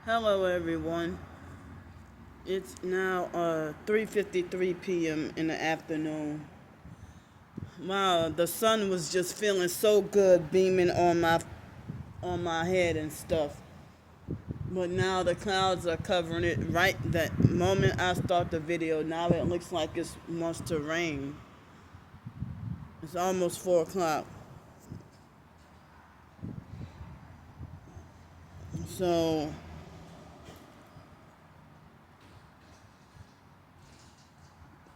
Hello everyone. It's now 3:53 p.m. in the afternoon. Wow, the sun was just feeling so good beaming on my head and stuff. But now the clouds are covering it right that moment I start the video. Now it looks like it wants to rain. It's almost 4 o'clock. So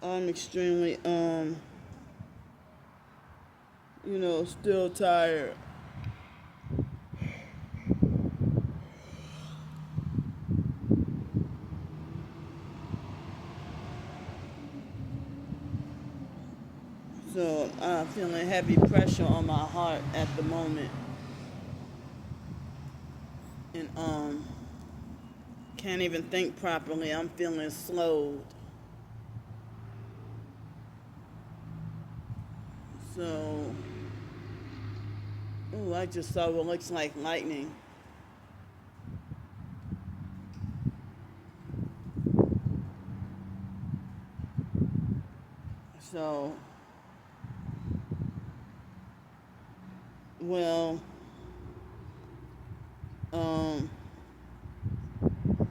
I'm extremely still tired. So I'm feeling heavy pressure on my heart at the moment. And can't even think properly. I'm feeling slowed. So I just saw what looks like lightning. So well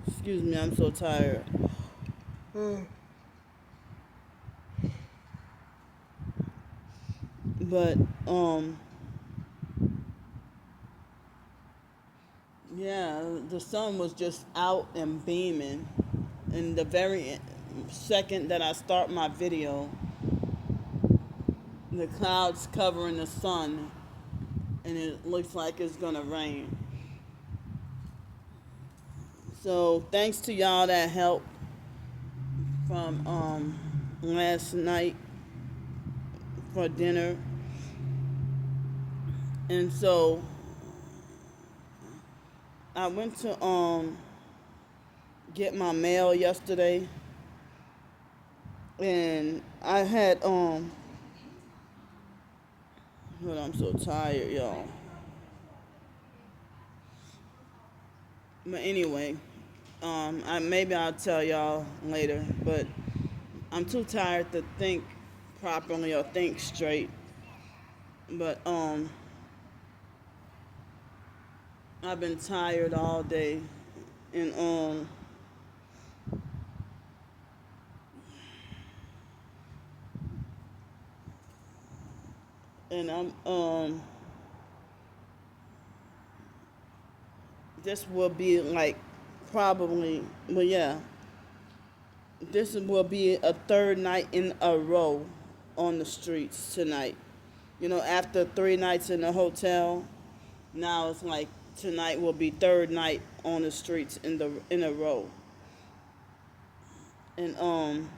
excuse me, I'm so tired. But yeah, the sun was just out and beaming. And the very second that I start my video, the clouds covering the sun, and it looks like it's gonna rain. So thanks to y'all that helped from last night for dinner. And so I went to get my mail yesterday, and I had hold on, I'm so tired, y'all. But anyway, maybe I'll tell y'all later, but I'm too tired to think properly or think straight. But I've been tired all day, and I'm this will be like probably, well, yeah, this will be a third night in a row on the streets tonight. After 3 nights in the hotel, now it's like tonight will be third night on the streets in a row. And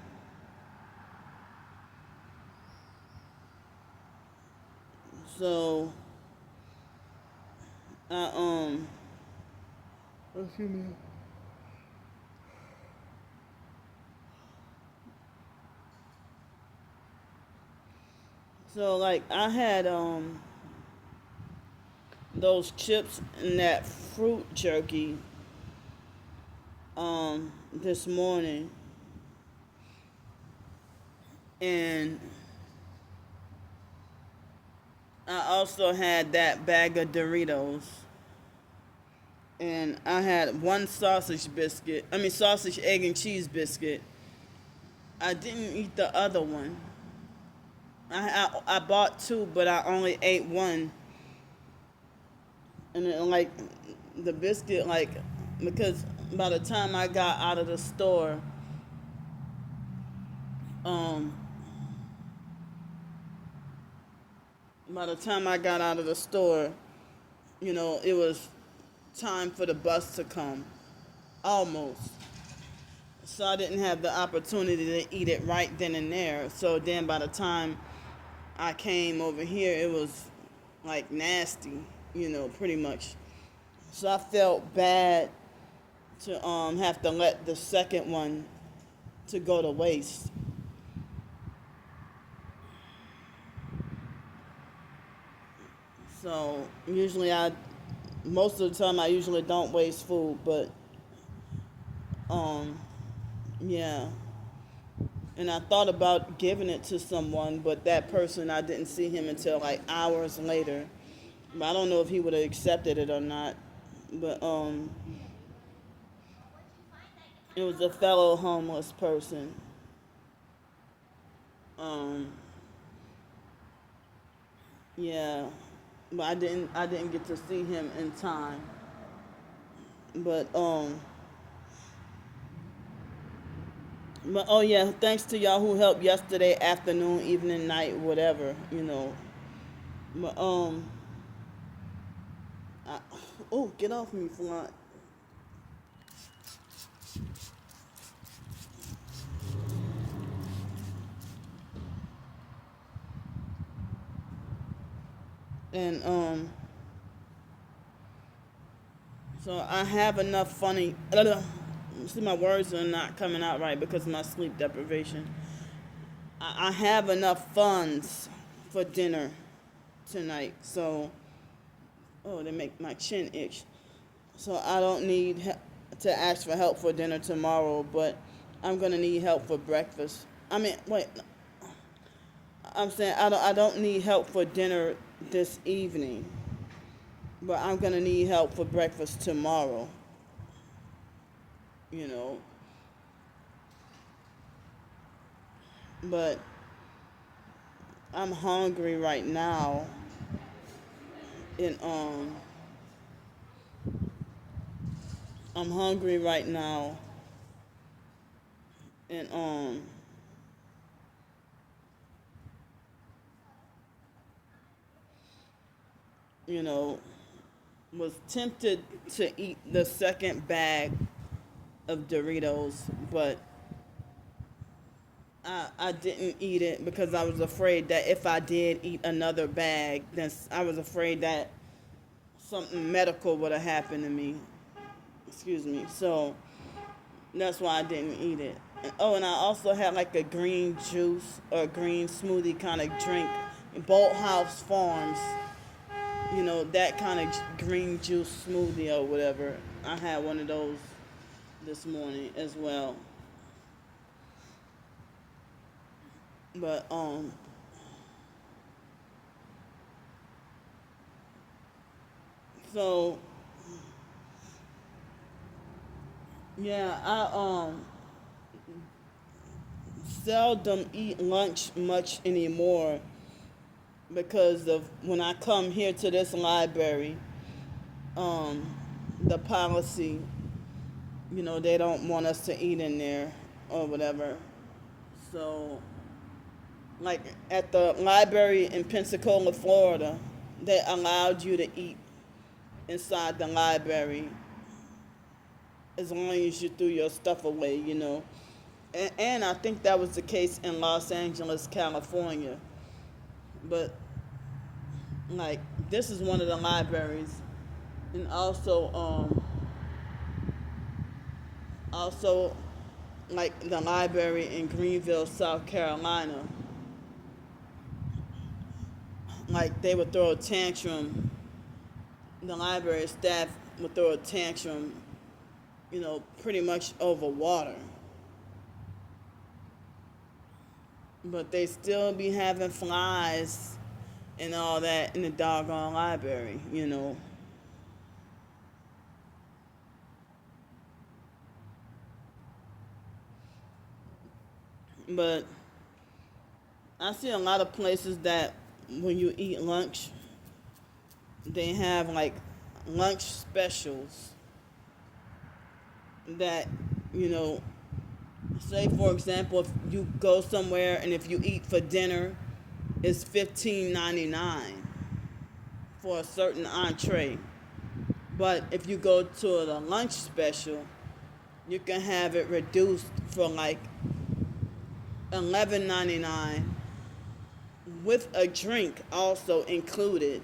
so I excuse me. So like I had those chips and that fruit jerky this morning, and I also had that bag of Doritos, and I had one sausage, egg, and cheese biscuit. I didn't eat the other one. I bought two, but I only ate one. And then, like, the biscuit, like, because by the time I got out of the store, um, it was time for the bus to come, almost. So I didn't have the opportunity to eat it right then and there. So then by the time I came over here, it was like nasty, pretty much. So I felt bad to have to let the second one to go to waste. So most of the time I usually don't waste food, but um, yeah. And I thought about giving it to someone, but that person, I didn't see him until like hours later. But I don't know if he would have accepted it or not. But it was a fellow homeless person. Um, yeah, but I didn't get to see him in time. But oh yeah, thanks to y'all who helped yesterday afternoon, evening, night, whatever, you know. But I, oh, get off me, Flaunt. And so I have enough funny. See, my words are not coming out right because of my sleep deprivation. I have enough funds for dinner tonight, so oh, they make my chin itch. So I don't need to ask for help for dinner tomorrow, but I'm gonna need help for breakfast. I mean, wait, I'm saying I don't need help for dinner this evening, but I'm gonna need help for breakfast tomorrow. You know, but I'm hungry right now, and I'm hungry right now, and you know, was tempted to eat the second bag of Doritos, but I didn't eat it because I was afraid that if I did eat another bag, then I was afraid that something medical would have happened to me. Excuse me. So that's why I didn't eat it. Oh, and I also had like a green juice or green smoothie kind of drink. Bolt House Farms, you know, that kind of green juice smoothie or whatever. I had one of those this morning as well. But so yeah, I seldom eat lunch much anymore because of when I come here to this library, um, the policy, you know, they don't want us to eat in there or whatever. So, like at the library in Pensacola, Florida, they allowed you to eat inside the library as long as you threw your stuff away, you know. And I think that was the case in Los Angeles, California. But like this is one of the libraries, and also like the library in Greenville, South Carolina. Like they would throw a tantrum. The library staff would throw a tantrum, you know, pretty much over water. But they still be having flies and all that in the doggone library, you know. But I see a lot of places that when you eat lunch, they have like lunch specials that, you know, say for example, if you go somewhere and if you eat for dinner, it's $15.99 for a certain entree. But if you go to the lunch special, you can have it reduced for like $11.99 with a drink also included.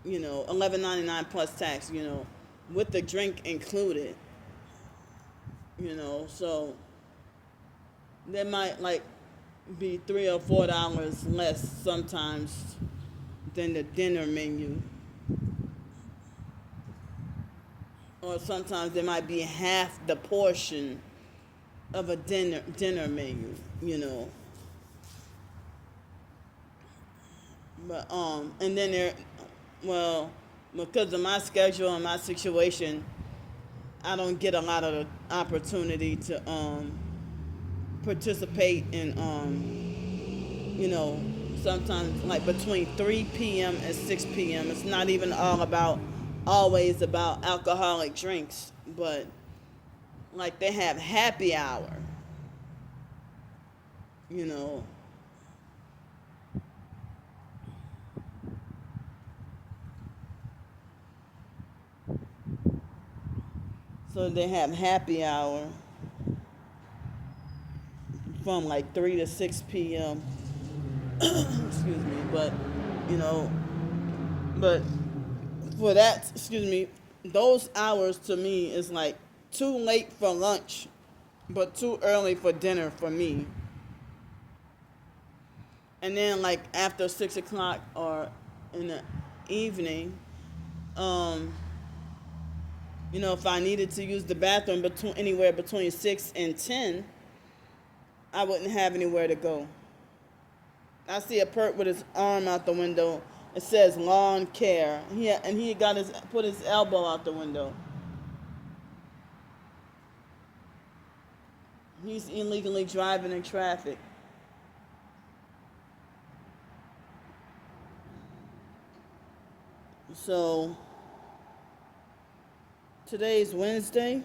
You know, $11.99 plus tax. You know, with the drink included. You know, so there might like be $3 or $4 less sometimes than the dinner menu. or sometimes it might be half the portion of a dinner menu, you know. But and then there, well, because of my schedule and my situation, I don't get a lot of the opportunity to participate in you know, sometimes like between 3 p.m. and 6 p.m. It's not even always about alcoholic drinks, but like they have happy hour, you know. So they have happy hour from like 3 to 6 p.m. Excuse me, but you know, but for that, excuse me, those hours to me is like too late for lunch, but too early for dinner for me. And then like after 6 o'clock or in the evening, um, you know, if I needed to use the bathroom between anywhere between 6 and 10, I wouldn't have anywhere to go. I see a perp with his arm out the window. It says lawn care. He got his put his elbow out the window. He's illegally driving in traffic. So today's Wednesday.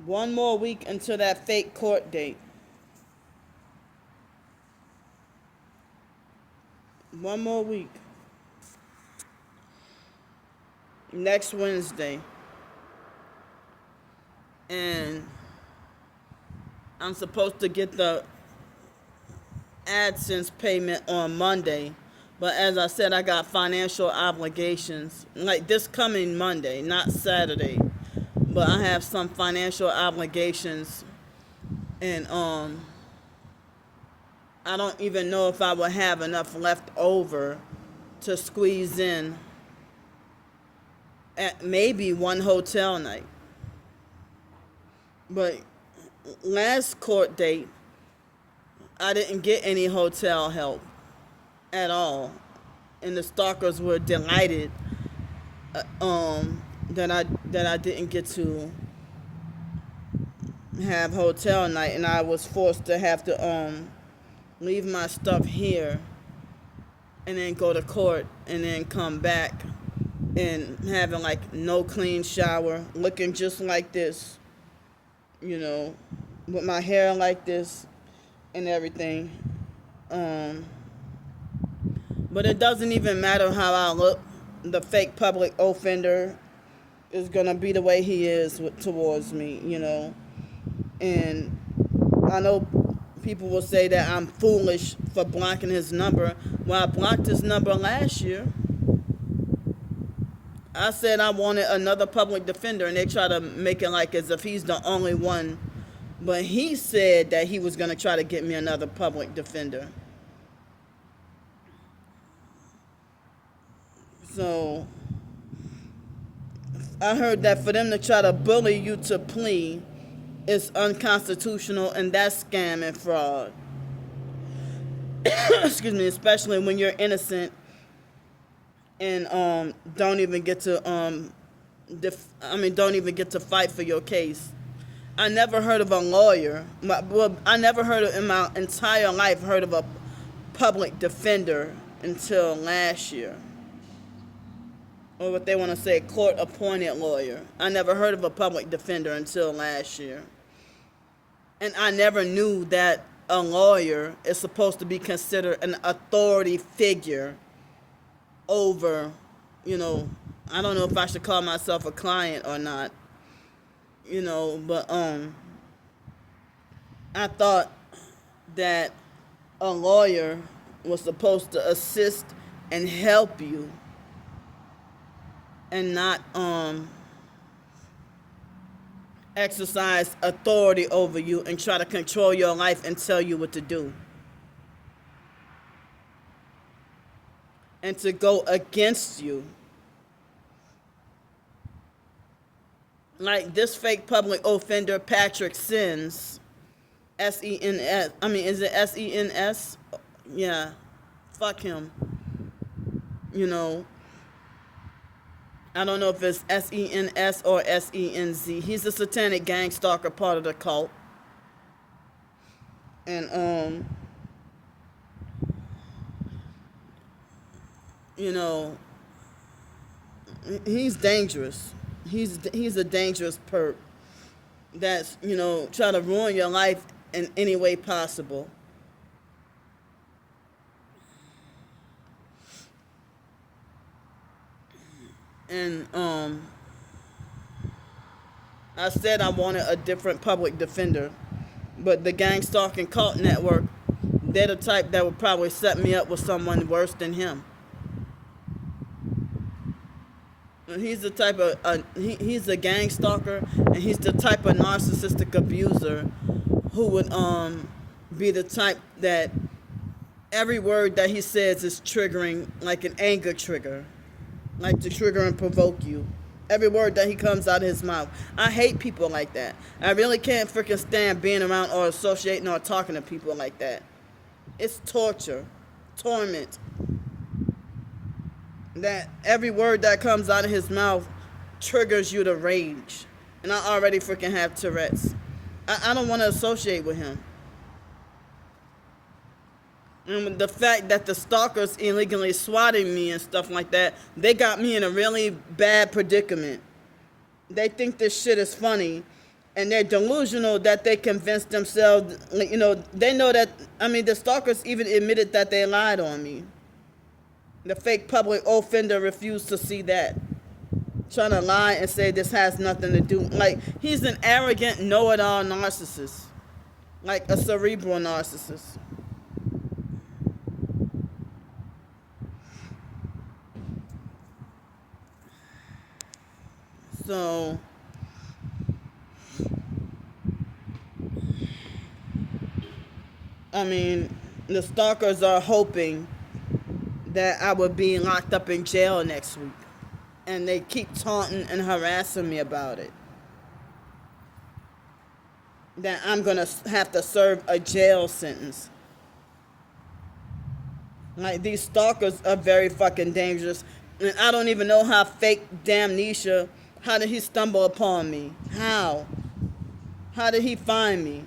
One more week until that fake court date. One more week. Next Wednesday. And I'm supposed to get the AdSense payment on Monday. But as I said, I got financial obligations. Like this coming Monday, not Saturday. But I have some financial obligations. And I don't even know if I will have enough left over to squeeze in at maybe one hotel night. But last court date, I didn't get any hotel help at all, and the stalkers were delighted that I didn't get to have hotel night, and I was forced to have to leave my stuff here and then go to court and then come back and having like no clean shower, looking just like this, you know, with my hair like this and everything. But it doesn't even matter how I look. The fake public offender is gonna be the way he is towards me, you know. And I know people will say that I'm foolish for blocking his number. Well, I blocked his number last year. I said I wanted another public defender, and they try to make it like as if he's the only one. But he said that he was going to try to get me another public defender. So I heard that for them to try to bully you to plea is unconstitutional, and that's scam and fraud. Excuse me, especially when you're innocent and don't even get to don't even get to fight for your case. I never heard of a lawyer. I never heard of in my entire life heard of a public defender until last year, or what they want to say, court-appointed lawyer. I never heard of a public defender until last year, and I never knew that a lawyer is supposed to be considered an authority figure over, you know, I don't know if I should call myself a client or not, you know, but I thought that a lawyer was supposed to assist and help you and not exercise authority over you and try to control your life and tell you what to do. And to go against you. Like this fake public offender Patrick Sens, S-E-N-S. I mean, is it S-E-N-S? Yeah, fuck him. You know, I don't know if it's S-E-N-S or S-E-N-Z. He's a satanic gang stalker, part of the cult. And, you know, he's dangerous. He's a dangerous perp that's, you know, trying to ruin your life in any way possible. And I said I wanted a different public defender, but the gang stalking cult network, they're the type that would probably set me up with someone worse than him. And he's the type of he's a gang stalker, and he's the type of narcissistic abuser who would be the type that every word that he says is triggering, like an anger trigger, like to trigger and provoke you. Every word that he comes out of his mouth. I hate people like that. I really can't freaking stand being around or associating or talking to people like that. It's torture, torment. That every word that comes out of his mouth triggers you to rage. And I already freaking have Tourette's. I don't want to associate with him. And the fact that the stalkers illegally swatting me and stuff like that, they got me in a really bad predicament. They think this shit is funny, and they're delusional that they convinced themselves, you know, they know that, I mean, the stalkers even admitted that they lied on me. The fake public offender refused to see that. Trying to lie and say this has nothing to do. Like, he's an arrogant, know-it-all narcissist. Like a cerebral narcissist. So, I mean, the stalkers are hoping that I would be locked up in jail next week. And they keep taunting and harassing me about it. That I'm going to have to serve a jail sentence. Like, these stalkers are very fucking dangerous. And I don't even know how fake Damnesia, how did he stumble upon me? How? How did he find me?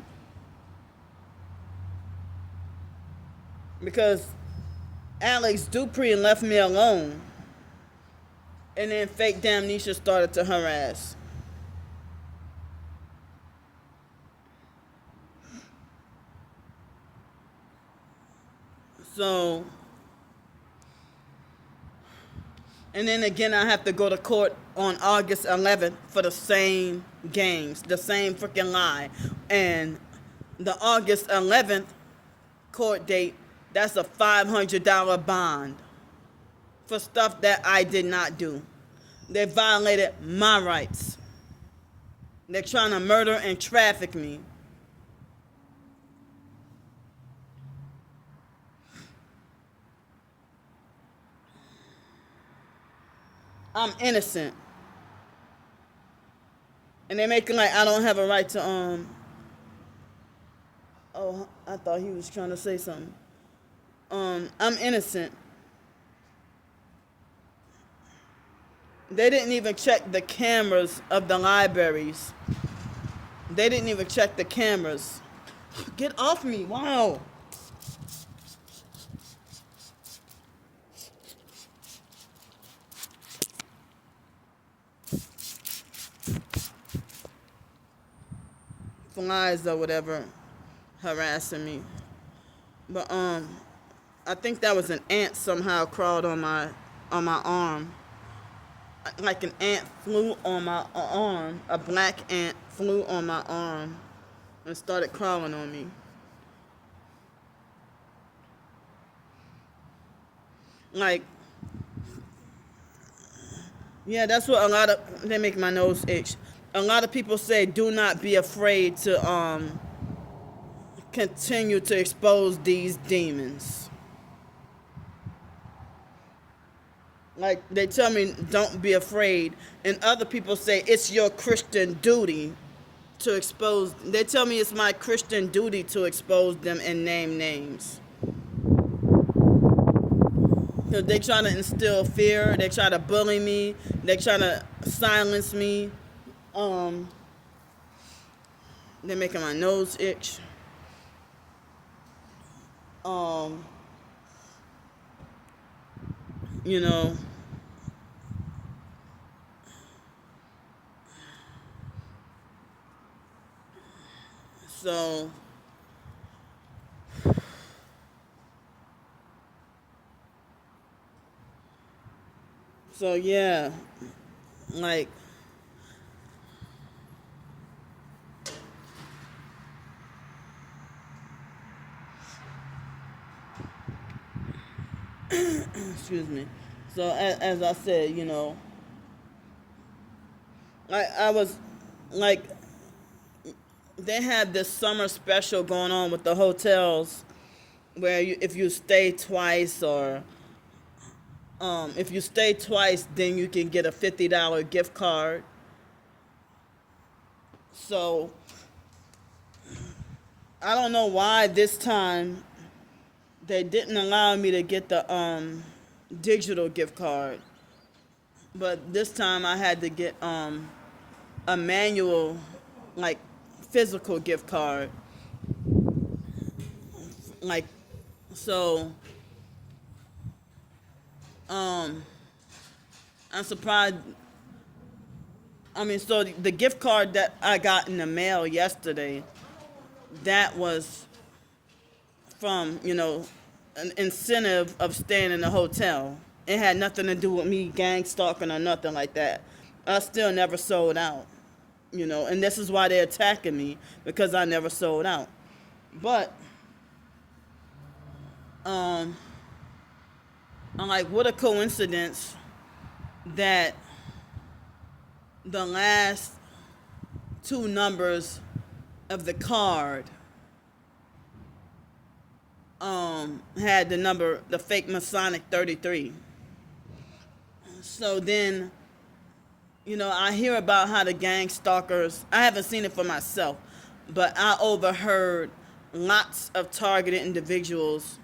Because Alex Dupree left me alone. And then fake Damnesia started to harass. So, and then again, I have to go to court on August 11th for the same games, the same freaking lie. And the August 11th court date, that's a $500 bond for stuff that I did not do. They violated my rights. They're trying to murder and traffic me. I'm innocent. And they're making like I don't have a right to, oh, I thought he was trying to say something. I'm innocent. They didn't even check the cameras of the libraries. They didn't even check the cameras. Get off me, wow. Flies or whatever harassing me. But I think that was an ant somehow crawled on my arm. Like an ant flew on my arm. A black ant flew on my arm and started crawling on me. Like, yeah, that's what a lot of, they make my nose itch. A lot of people say do not be afraid to continue to expose these demons. Like they tell me, don't be afraid, and other people say it's your Christian duty to expose. They tell me it's my Christian duty to expose them and name names. Because they try to instill fear. They try to bully me. They try to silence me. Um, they're making my nose itch. Um, you know, so yeah, like excuse me. So as I said, I was like, they had this summer special going on with the hotels where if you stay twice, or if you stay twice, then you can get a $50 gift card. So I don't know why this time they didn't allow me to get the digital gift card, but this time I had to get a manual, like physical gift card. Like, so um I'm surprised. I mean, so the gift card that I got in the mail yesterday, that was from, an incentive of staying in a hotel. It had nothing to do with me gang stalking or nothing like that. I still never sold out, and this is why they're attacking me, because I never sold out. But I'm like, what a coincidence that the last two numbers of the card had the fake Masonic 33. So then, I hear about how the gang stalkers, I haven't seen it for myself, but I overheard lots of targeted individuals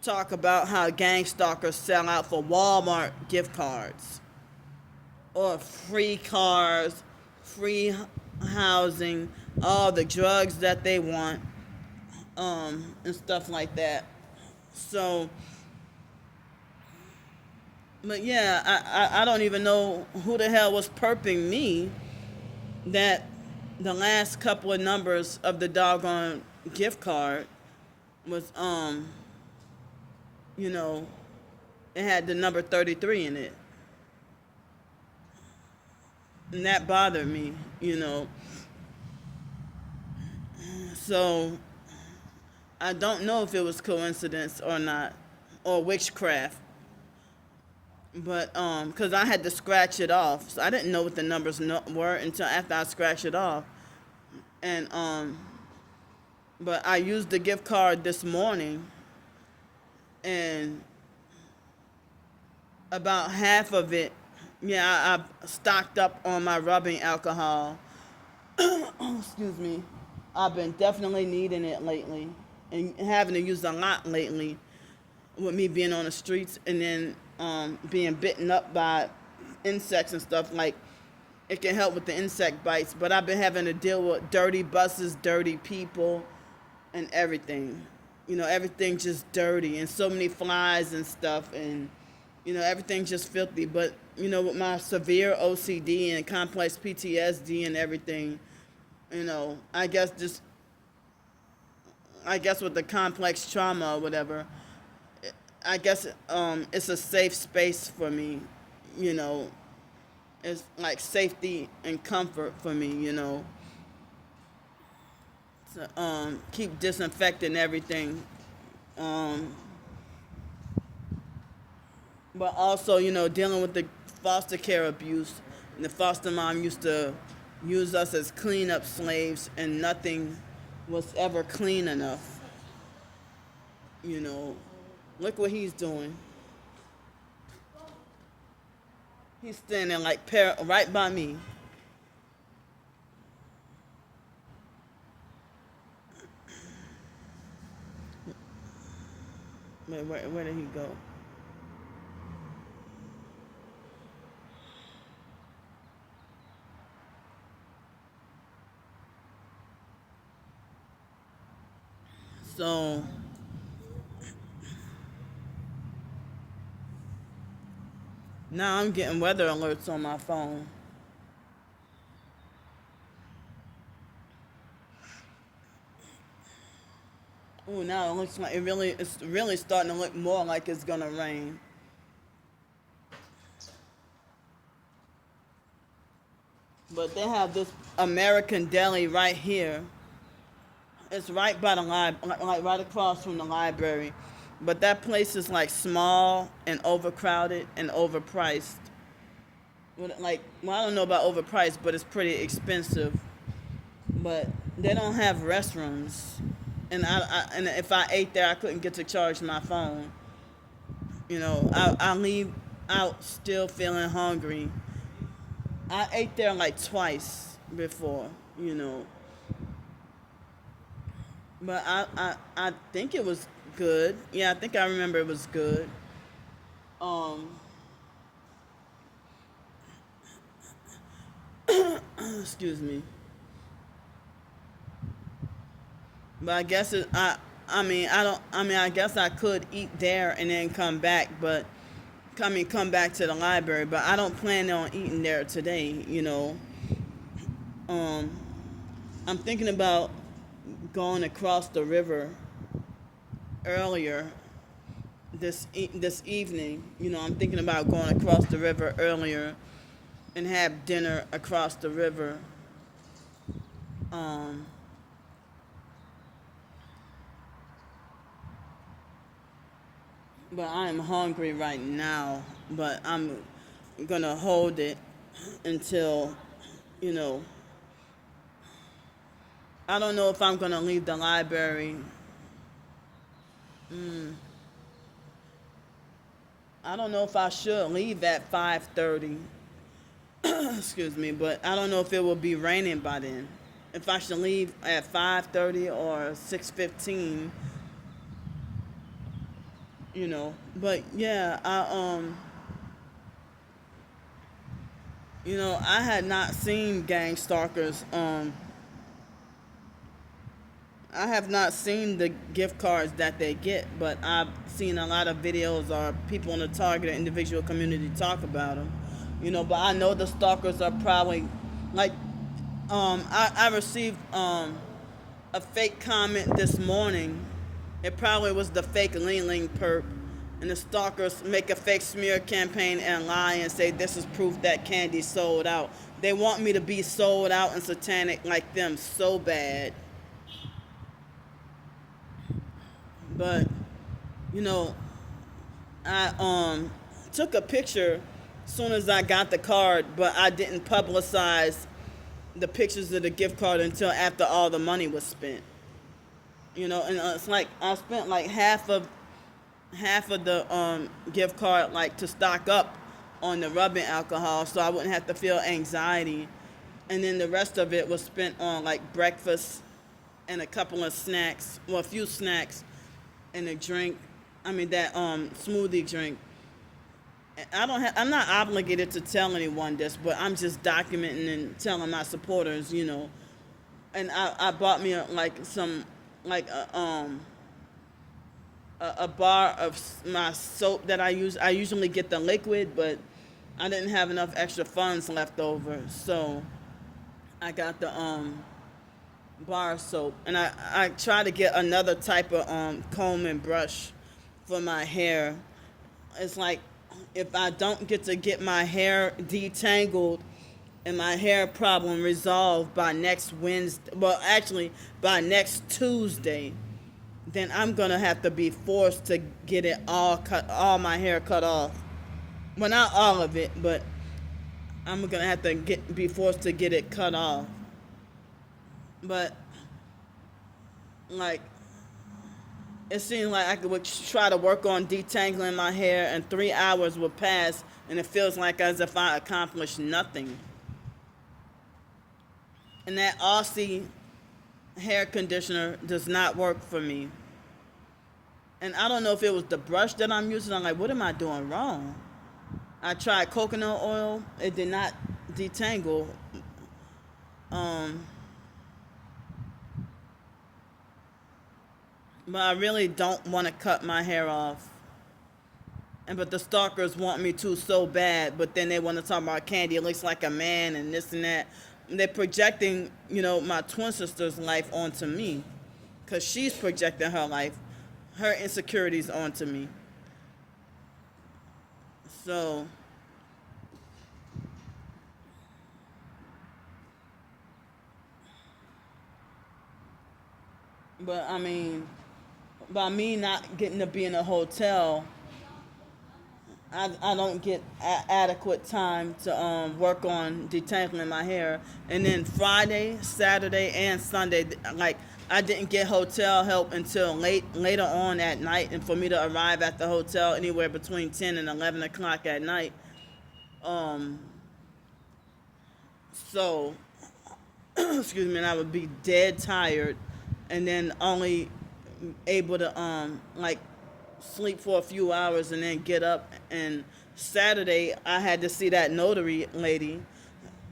talk about how gang stalkers sell out for Walmart gift cards, or free cars, free housing, all the drugs that they want, and stuff like that. So, but yeah, I don't even know who the hell was perping me that the last couple of numbers of the doggone gift card was, it had the number 33 in it. And that bothered me. So I don't know if it was coincidence or not, or witchcraft. But because I had to scratch it off, so I didn't know what the numbers were until after I scratched it off. And but I used the gift card this morning, and about half of it, yeah, I stocked up on my rubbing alcohol. Excuse me. I've been definitely needing it lately, and having to use a lot lately, with me being on the streets, and then being bitten up by insects and stuff. Like, it can help with the insect bites, but I've been having to deal with dirty buses, dirty people, and everything. Everything just dirty, and so many flies and stuff, and everything's just filthy. But with my severe OCD and complex PTSD and everything, I guess with the complex trauma or whatever, I guess it's a safe space for me. It's like safety and comfort for me. To keep disinfecting everything. But also, dealing with the foster care abuse. And the foster mom used to use us as cleanup slaves, and nothing was ever clean enough. Look what he's doing. He's standing like right by me. Where did he go? So now I'm getting weather alerts on my phone. Oh, now it looks like it's really starting to look more like it's gonna rain. But they have this American Deli right here. It's right by the like right across from the library. But that place is like small and overcrowded and overpriced. Well, I don't know about overpriced, but it's pretty expensive. But they don't have restrooms, and and if I ate there, I couldn't get to charge my phone. I leave out still feeling hungry. I ate there like twice before, but I think it was good. Yeah, I think I remember it was good. Um, excuse me. But I guess I mean, I don't. I mean, I guess I could eat there and then come back, but come back to the library. But I don't plan on eating there today. Um, I'm thinking about going across the river earlier this evening. I'm thinking about going across the river earlier and have dinner across the river. Um, but I am hungry right now. But I'm gonna hold it until, you know, I don't know if I'm gonna leave the library. Mm, I don't know if I should leave at 5:30. Excuse me, but I don't know if it will be raining by then. If I should leave at 5:30 or 6:15, But yeah, I had not seen gang stalkers. I have not seen the gift cards that they get, but I've seen a lot of videos or people in the targeted individual community talk about them. But I know the stalkers are probably like, I received a fake comment this morning. It probably was the fake Ling perp, and the stalkers make a fake smear campaign and lie and say this is proof that candy sold out. They want me to be sold out and satanic like them so bad. But you know, I took a picture as soon as I got the card, but I didn't publicize the pictures of the gift card until after all the money was spent. And it's like I spent like half of the gift card like to stock up on the rubbing alcohol, so I wouldn't have to feel anxiety, and then the rest of it was spent on like breakfast and a couple of snacks, well, a few snacks and a drink. I mean that smoothie drink. I'm not obligated to tell anyone this, but I'm just documenting and telling my supporters. And I bought me like a bar of my soap that I use. I usually get the liquid, but I didn't have enough extra funds left over, so I got the bar soap, and I try to get another type of comb and brush for my hair. It's like if I don't get my hair detangled and my hair problem resolved by next Wednesday, well, actually by next Tuesday, then I'm gonna have to be forced to get it all my hair cut off. Well, not all of it, but I'm gonna have to be forced to get it cut off. But like, it seemed like I would try to work on detangling my hair, and 3 hours would pass, and it feels like as if I accomplished nothing. And that Aussie hair conditioner does not work for me. And I don't know if it was the brush that I'm using. I'm like, what am I doing wrong? I tried coconut oil. It did not detangle. But I really don't want to cut my hair off. But the stalkers want me to so bad. But then they want to talk about Candy. It looks like a man and this and that. They're projecting, my twin sister's life onto me. Because she's projecting her life, her insecurities onto me. So, but I mean, by me not getting to be in a hotel, I don't get adequate time to work on detangling my hair. And then Friday, Saturday, and Sunday, like, I didn't get hotel help until later on at night, and for me to arrive at the hotel anywhere between 10 and 11 o'clock at night. So, excuse me, and I would be dead tired, and then only able to sleep for a few hours and then get up. And Saturday I had to see that notary lady,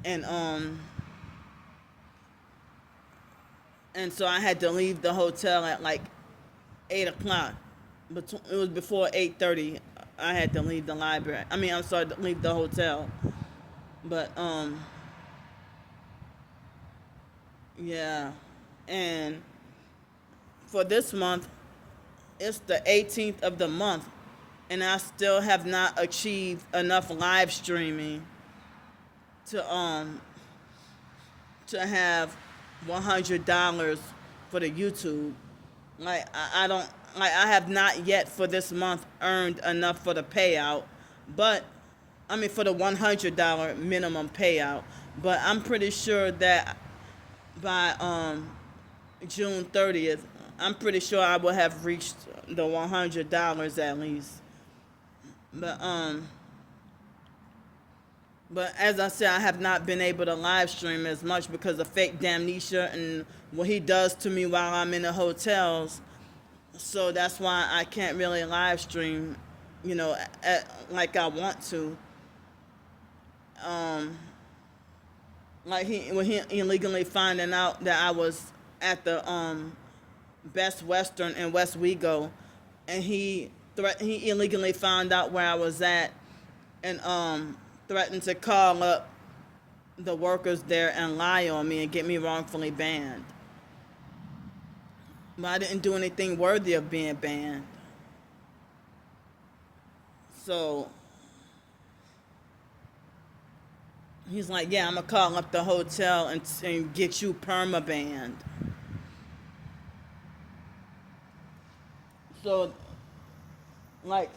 and so I had to leave the hotel at like 8 o'clock. But it was before 8:30. I had to leave the library. I'm sorry, to leave the hotel. But yeah. And for this month, it's the 18th of the month, and I still have not achieved enough live streaming to have $100 for the YouTube. Like, I don't, like, I have not yet for this month earned enough for the payout, but for the $100 minimum payout. But I'm pretty sure that by June 30th, I'm pretty sure I will have reached the $100 at least. But as I said, I have not been able to live stream as much because of fake Damnesia and what he does to me while I'm in the hotels. So that's why I can't really live stream, like I want to. Like when he illegally finding out that I was at the Best Western in West Wego, and he illegally found out where I was at, and threatened to call up the workers there and lie on me and get me wrongfully banned. But I didn't do anything worthy of being banned. So he's like, yeah, I'm going to call up the hotel and get you perma-banned. So, like,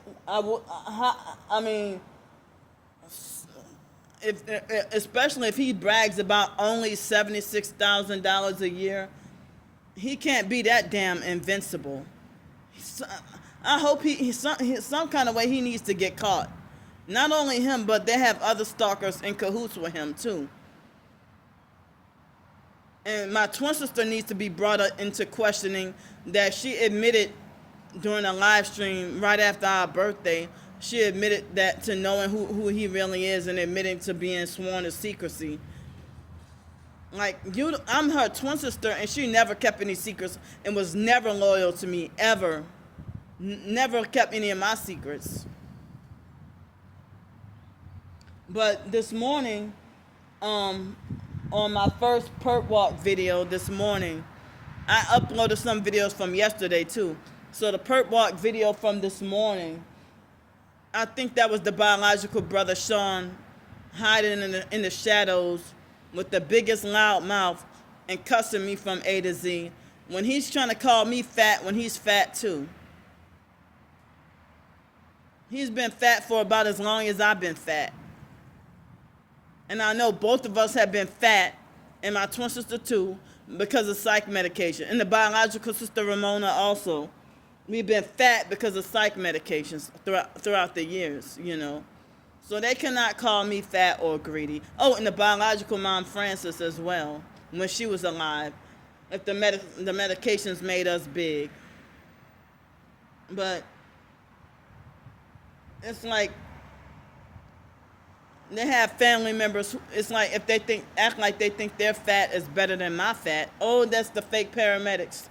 especially if he brags about only $76,000 a year, he can't be that damn invincible. I hope some kind of way he needs to get caught. Not only him, but they have other stalkers in cahoots with him too. And my twin sister needs to be brought into questioning that she admitted during a live stream right after our birthday. She admitted that to knowing who he really is and admitting to being sworn to secrecy. Like, I'm her twin sister, and she never kept any secrets and was never loyal to me, ever. Never kept any of my secrets. But this morning, on my first perp walk video this morning, I uploaded some videos from yesterday too. So the perp walk video from this morning, I think that was the biological brother Sean hiding in the shadows with the biggest loud mouth and cussing me from A to Z when he's trying to call me fat when he's fat too. He's been fat for about as long as I've been fat. And I know both of us have been fat, and my twin sister too, because of psych medication. And the biological sister Ramona also. We've been fat because of psych medications throughout the years, So they cannot call me fat or greedy. Oh, and the biological mom Frances as well, when she was alive. If the medications made us big. But it's like they have family members. It's like if they act like they think their fat is better than my fat. Oh, that's the fake paramedics.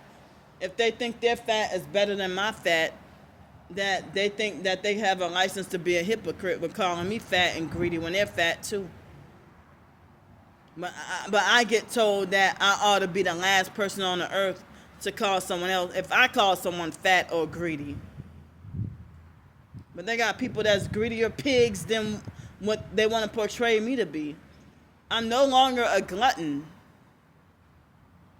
If they think their fat is better than my fat, that they think that they have a license to be a hypocrite with calling me fat and greedy when they're fat too. But I get told that I ought to be the last person on the earth to call someone else if I call someone fat or greedy. But they got people that's greedier pigs than what they want to portray me to be. I'm no longer a glutton.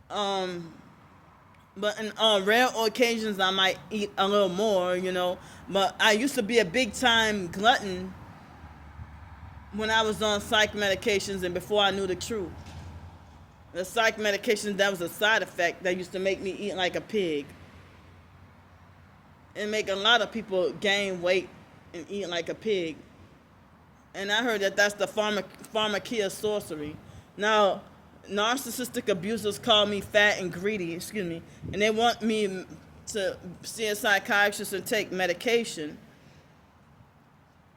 But on rare occasions I might eat a little more, But I used to be a big time glutton when I was on psych medications and before I knew the truth. The psych medications, that was a side effect that used to make me eat like a pig. And make a lot of people gain weight and eat like a pig. And I heard that that's the pharmakia sorcery. Now, narcissistic abusers call me fat and greedy, and they want me to see a psychiatrist and take medication.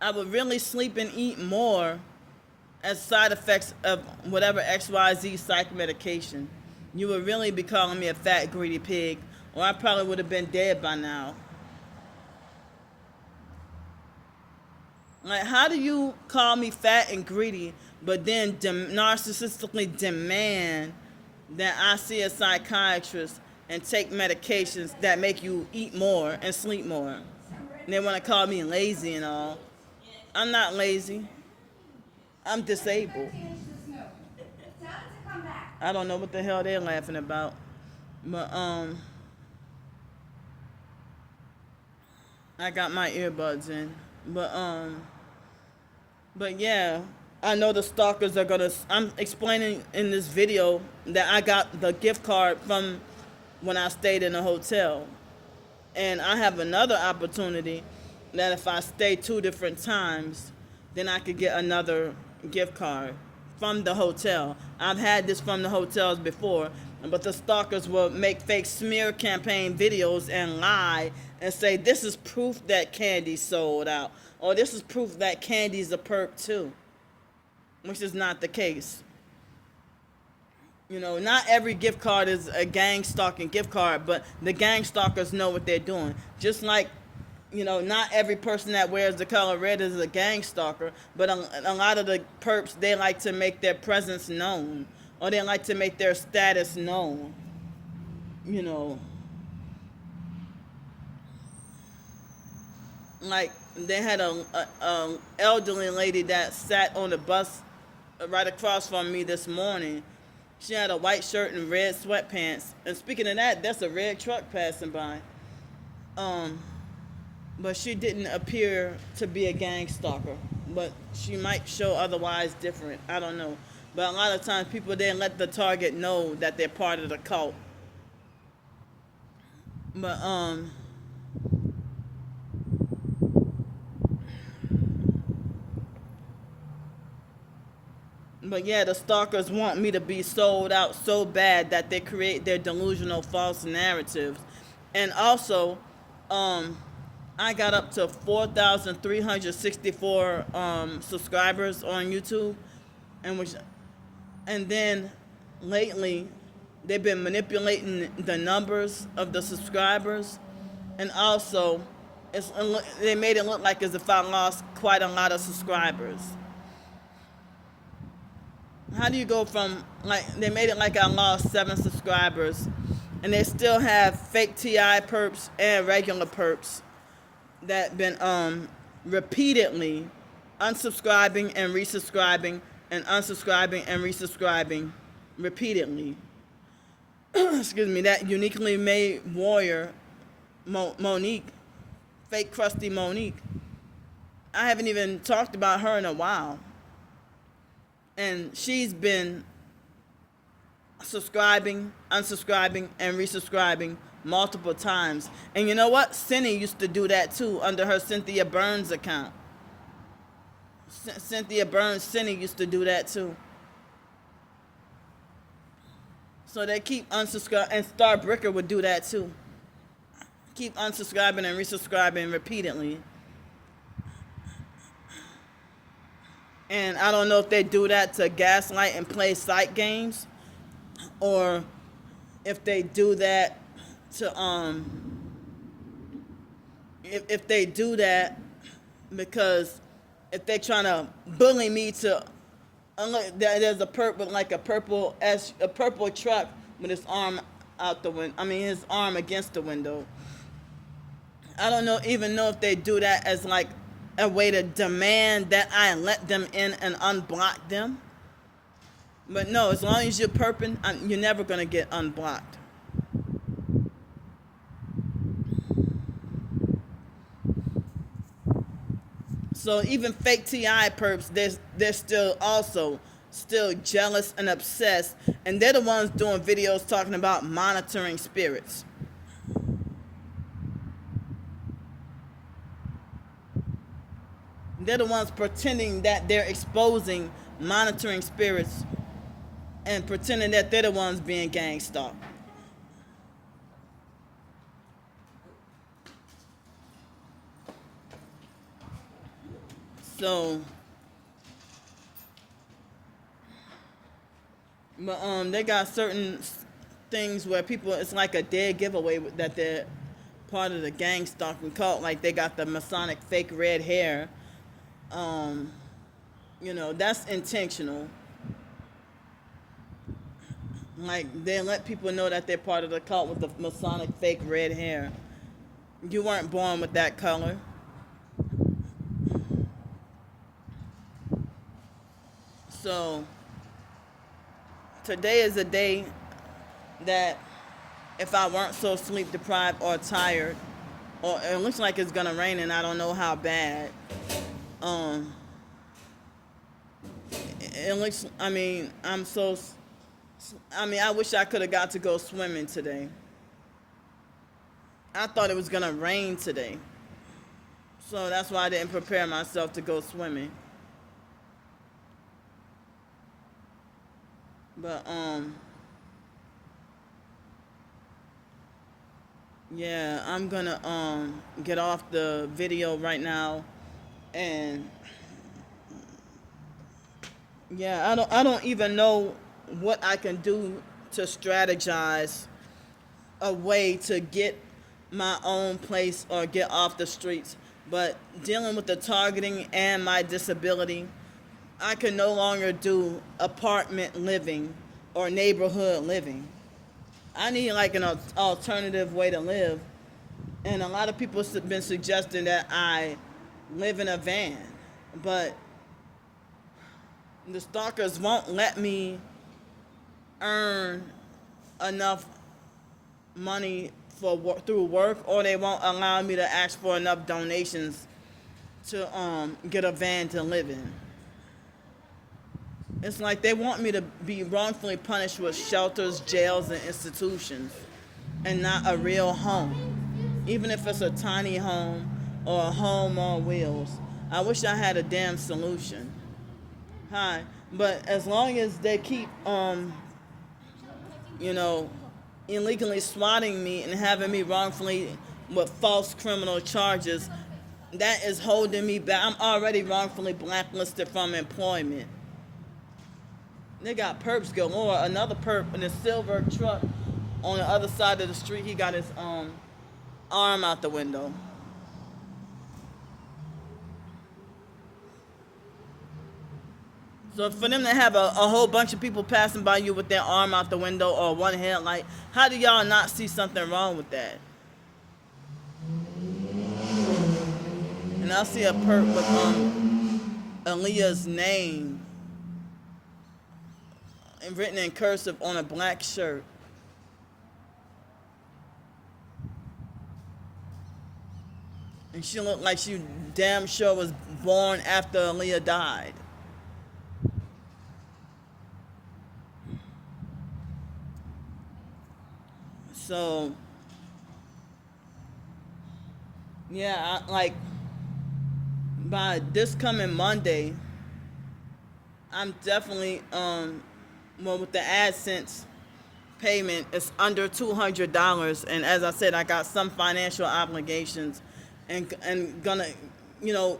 I would really sleep and eat more as side effects of whatever XYZ psych medication. You would really be calling me a fat, greedy pig, or I probably would have been dead by now. Like, how do you call me fat and greedy, but then narcissistically demand that I see a psychiatrist and take medications that make you eat more and sleep more? And they want to call me lazy and all. I'm not lazy. I'm disabled. I don't know what the hell they're laughing about. But, I got my earbuds in. But yeah, I know the stalkers are gonna. I'm explaining in this video that I got the gift card from when I stayed in a hotel, and I have another opportunity that if I stay 2 different times, then I could get another gift card from the hotel. I've had this from the hotels before, but the stalkers will make fake smear campaign videos and lie and say this is proof that candy sold out, or this is proof that candy's a perk too, which is not the case. Not every gift card is a gang stalking gift card, but the gang stalkers know what they're doing. Just like, not every person that wears the color red is a gang stalker, but a lot of the perps, they like to make their presence known, or they like to make their status known. Like, they had a elderly lady that sat on the bus right across from me this morning. She had a white shirt and red sweatpants. And speaking of that, that's a red truck passing by. But she didn't appear to be a gang stalker. But she might show otherwise different. I don't know. But a lot of times people, they let the target know that they're part of the cult. But yeah, the stalkers want me to be sold out so bad that they create their delusional false narratives. And also, I got up to 4,364 subscribers on YouTube, and then lately they've been manipulating the numbers of the subscribers, and also they made it look like as if I lost quite a lot of subscribers. How do you go from, they made it like I lost 7 subscribers, and they still have fake TI perps and regular perps that been repeatedly unsubscribing and resubscribing and unsubscribing and resubscribing repeatedly. Excuse me, that uniquely made warrior, Monique, fake crusty Monique. I haven't even talked about her in a while. And she's been subscribing, unsubscribing, and resubscribing multiple times. And you know what? Cindy used to do that too under her Cynthia Burns account. Cynthia Burns, Cindy used to do that too. So they keep unsubscribing, and Star Bricker would do that too. Keep unsubscribing and resubscribing repeatedly. And I don't know if they do that to gaslight and play sight games, or if they do that to if they do that because if they're trying to bully me to there's a purple truck with his arm out the window. I mean his arm against the window. I don't even know if they do that as like a way to demand that I let them in and unblock them. But no, as long as you're perping, you're never going to get unblocked. So even fake TI perps, they're still jealous and obsessed. And they're the ones doing videos talking about monitoring spirits. They're the ones pretending that they're exposing monitoring spirits and pretending that they're the ones being gang stalked. So, but they got certain things where people, it's like a dead giveaway that they're part of the gang stalking cult. Like they got the Masonic fake red hair. That's intentional. Like they let people know that they're part of the cult with the Masonic fake red hair. You weren't born with that color. So today is a day that if I weren't so sleep deprived or tired, or it looks like it's gonna rain and I don't know how bad. It looks, I wish I could have got to go swimming today. I thought it was gonna rain today. So that's why I didn't prepare myself to go swimming. But, yeah, I'm gonna, get off the video right now. And yeah, I don't even know what I can do to strategize a way to get my own place or get off the streets. But dealing with the targeting and my disability, I can no longer do apartment living or neighborhood living. I need like an alternative way to live. And a lot of people have been suggesting that I live in a van, but the stalkers won't let me earn enough money through work, or they won't allow me to ask for enough donations to get a van to live in. It's like they want me to be wrongfully punished with shelters, jails, and institutions, and not a real home, even if it's a tiny home or a home on wheels. I wish I had a damn solution. Hi, but as long as they keep, illegally swatting me and having me wrongfully with false criminal charges, that is holding me back. I'm already wrongfully blacklisted from employment. They got perps galore. Another perp in a silver truck on the other side of the street. He got his arm out the window. So for them to have a whole bunch of people passing by you with their arm out the window or one headlight, how do y'all not see something wrong with that? And I see a perp with Aaliyah's name and written in cursive on a black shirt. And she looked like she damn sure was born after Aaliyah died. So yeah, like by this coming Monday, I'm definitely well, with the AdSense payment, it's under $200, and as I said, I got some financial obligations, and gonna, you know,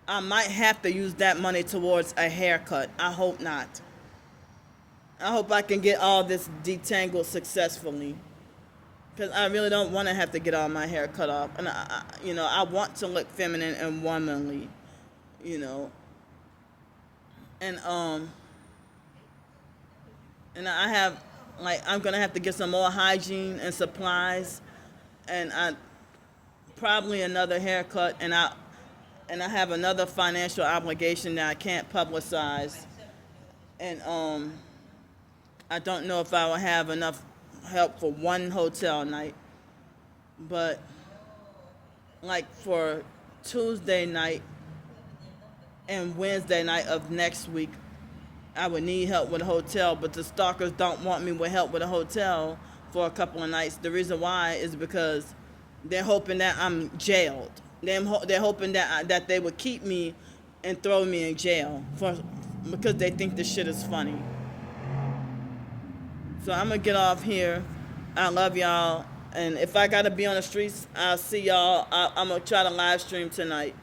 I might have to use that money towards a haircut. I hope not. I hope I can get all this detangled successfully, because I really don't want to have to get all my hair cut off, and I want to look feminine and womanly, you know, and I have, like, I'm gonna have to get some more hygiene and supplies, and I probably another haircut, and I have another financial obligation that I can't publicize, and I don't know if I will have enough help for one hotel night, but like for Tuesday night and Wednesday night of next week, I would need help with a hotel, but the stalkers don't want me with help with a hotel for a couple of nights. The reason why is because they're hoping that I'm jailed. They're hoping that they would keep me and throw me in jail because they think this shit is funny. So I'm gonna get off here. I love y'all, and if I gotta be on the streets, I'll see y'all. I'm gonna try to live stream tonight.